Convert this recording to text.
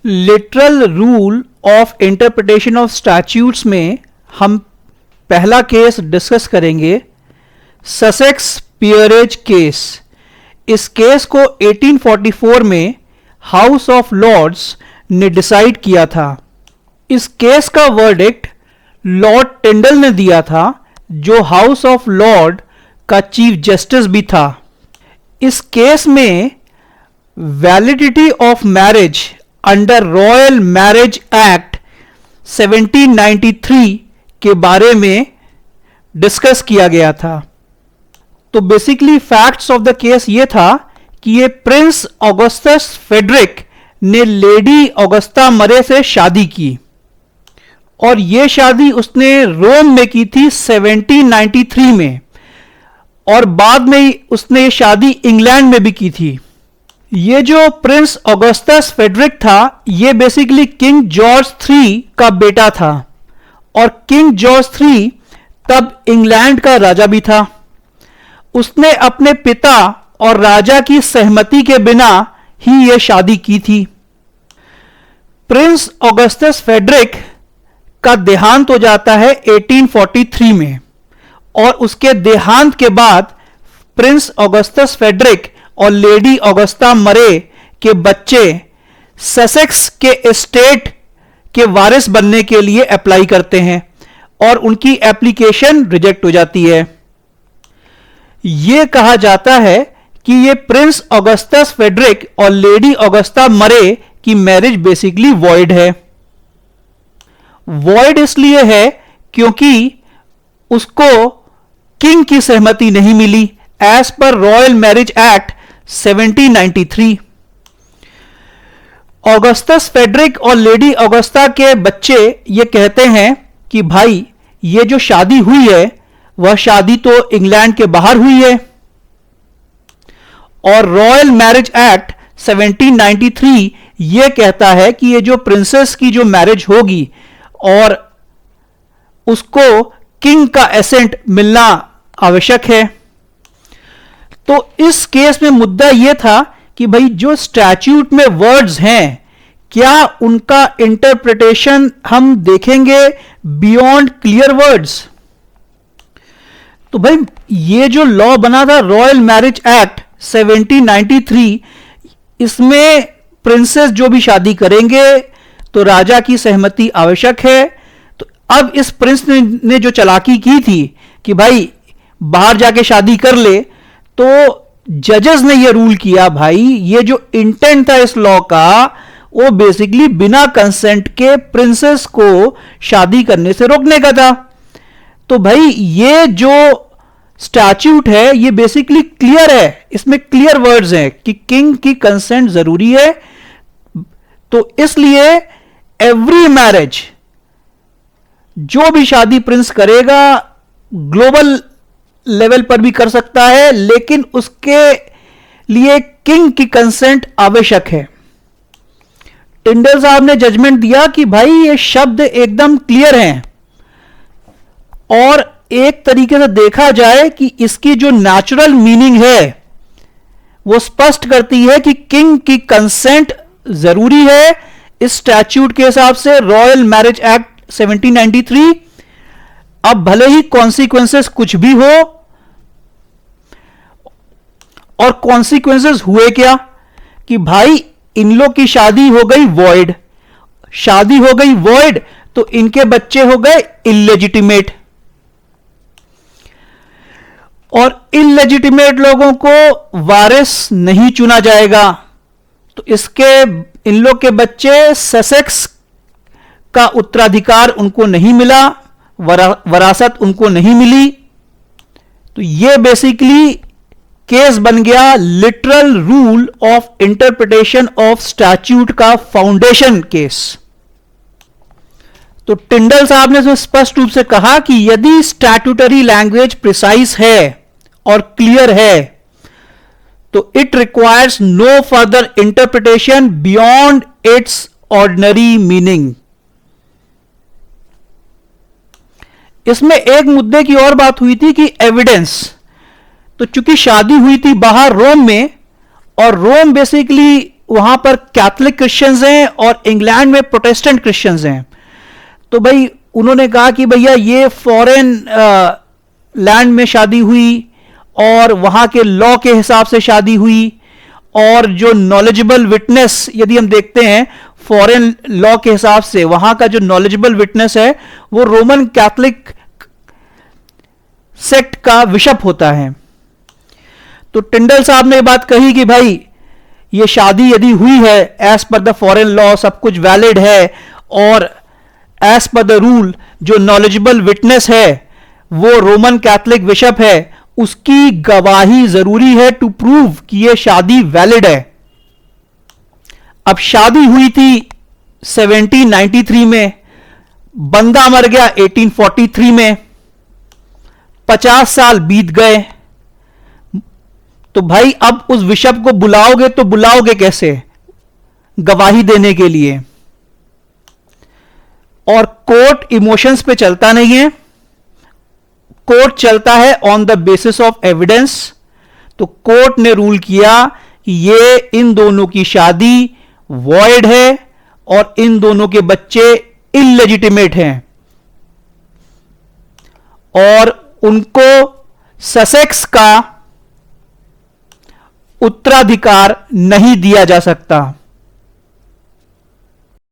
Literal rule of interpretation of statutes में हम पहला केस डिस्कस करेंगे, ससेक्स पियरेज केस। इस केस को 1844 में हाउस ऑफ लॉर्ड्स ने डिसाइड किया था। इस केस का वर्डिक्ट लॉर्ड टिंडल ने दिया था, जो हाउस ऑफ लॉर्ड का चीफ जस्टिस भी था। इस केस में validity of marriage under royal Marriage Act 1793 के बारे में डिस्कस किया गया था। तो basically facts of the case ये था कि ये प्रिंस ऑगस्टस फेडरिक ने लेडी ऑगस्टा मरे से शादी की, और ये शादी उसने रोम में की थी 1793 में, और बाद में उसने ये शादी इंग्लैंड में भी की थी। ये जो प्रिंस ऑगस्टस फेडरिक था, ये बेसिकली किंग जॉर्ज III का बेटा था, और किंग जॉर्ज III तब इंग्लैंड का राजा भी था। उसने अपने पिता और राजा की सहमति के बिना ही यह शादी की थी। प्रिंस ऑगस्टस फेडरिक का देहांत हो जाता है 1843 में, और उसके देहांत के बाद प्रिंस ऑगस्टस फेडरिक और लेडी ऑगस्टा मरे के बच्चे ससेक्स के एस्टेट के वारिस बनने के लिए अप्लाई करते हैं, और उनकी एप्लीकेशन रिजेक्ट हो जाती है। यह कहा जाता है कि यह प्रिंस ऑगस्टस फेडरिक और लेडी ऑगस्टा मरे की मैरिज बेसिकली वॉइड है। वॉइड इसलिए है क्योंकि उसको किंग की सहमति नहीं मिली as per Royal Marriage Act 1793। Augustus Frederick और लेडी ऑगस्टा के बच्चे ये कहते हैं कि भाई, ये जो शादी हुई है वह शादी तो इंग्लैंड के बाहर हुई है, और रॉयल मैरिज एक्ट 1793 यह कहता है कि ये जो प्रिंसेस की जो मैरिज होगी और उसको किंग का एसेंट मिलना आवश्यक है। तो इस केस में मुद्दा यह था कि भाई, जो स्टैट्यूट में वर्ड्स हैं, क्या उनका इंटरप्रिटेशन हम देखेंगे बियॉन्ड क्लियर वर्ड्स। तो भाई, ये जो लॉ बना था रॉयल मैरिज एक्ट 1793, इसमें प्रिंसेस जो भी शादी करेंगे तो राजा की सहमति आवश्यक है। तो अब इस प्रिंस ने जो चालाकी की थी कि भाई बाहर जाके शादी कर ले, तो जजेस ने यह रूल किया, भाई ये जो इंटेंट था इस लॉ का, वो बेसिकली बिना कंसेंट के प्रिंसेस को शादी करने से रोकने का था। तो भाई, ये जो स्टैट्यूट है ये बेसिकली क्लियर है, इसमें क्लियर वर्ड्स हैं कि किंग की कंसेंट जरूरी है। तो इसलिए एवरी मैरिज, जो भी शादी प्रिंस करेगा, ग्लोबल लेवल पर भी कर सकता है, लेकिन उसके लिए किंग की कंसेंट आवश्यक है। टिंडल साहब ने जजमेंट दिया कि भाई ये शब्द एकदम क्लियर हैं, और एक तरीके से देखा जाए कि इसकी जो नेचुरल मीनिंग है वो स्पष्ट करती है कि किंग की कंसेंट जरूरी है इस स्टैट्यूट के हिसाब से, रॉयल मैरिज एक्ट 1793। अब भले ही कॉन्सिक्वेंसेस कुछ भी हो, और कॉन्सिक्वेंसेस हुए क्या कि भाई इन लोग की शादी हो गई वॉइड। शादी हो गई वॉइड तो इनके बच्चे हो गए इलेजिटिमेट, और इलेजिटिमेट लोगों को वारिस नहीं चुना जाएगा। तो इन लोग के बच्चे ससेक्स का उत्तराधिकार उनको नहीं मिला, वरासत उनको नहीं मिली। तो ये बेसिकली केस बन गया literal rule of interpretation of statute का फाउंडेशन केस। तो टिंडल साहब ने तो स्पष्ट रूप से कहा कि यदि स्टैट्यूटरी लैंग्वेज प्रिसाइज है और क्लियर है, तो it requires no further interpretation beyond its ordinary meaning. इसमें एक मुद्दे की और बात हुई थी कि एविडेंस। तो चूंकि शादी हुई थी बाहर रोम में, और रोम बेसिकली वहां पर कैथोलिक क्रिश्चियंस हैं और इंग्लैंड में प्रोटेस्टेंट क्रिश्चियंस हैं। तो भाई उन्होंने कहा कि भैया ये फॉरेन लैंड में शादी हुई और वहां के लॉ के हिसाब से शादी हुई, और जो नॉलेजेबल विटनेस यदि हम देखते हैं फॉरेन लॉ के हिसाब से, वहां का जो नॉलेजेबल विटनेस है वो रोमन कैथोलिक सेक्ट का बिशप होता है। तो टिंडल साहब ने बात कही कि भाई ये शादी यदि हुई है as per the foreign law, सब कुछ वैलिड है, और एज पर द रूल जो नॉलेजेबल विटनेस है वो रोमन कैथोलिक बिशप है, उसकी गवाही जरूरी है टू प्रूव कि ये शादी वैलिड है। अब शादी हुई थी 1793 में, बंदा मर गया 1843 में, 50 साल बीत गए। तो भाई अब उस बिशप को बुलाओगे तो बुलाओगे कैसे गवाही देने के लिए? और कोर्ट इमोशंस पे चलता नहीं है, कोर्ट चलता है on the basis of evidence. तो कोर्ट ने रूल किया कि ये इन दोनों की शादी वॉइड है और इन दोनों के बच्चे इलेजिटिमेट हैं और उनको ससेक्स का उत्तराधिकार नहीं दिया जा सकता।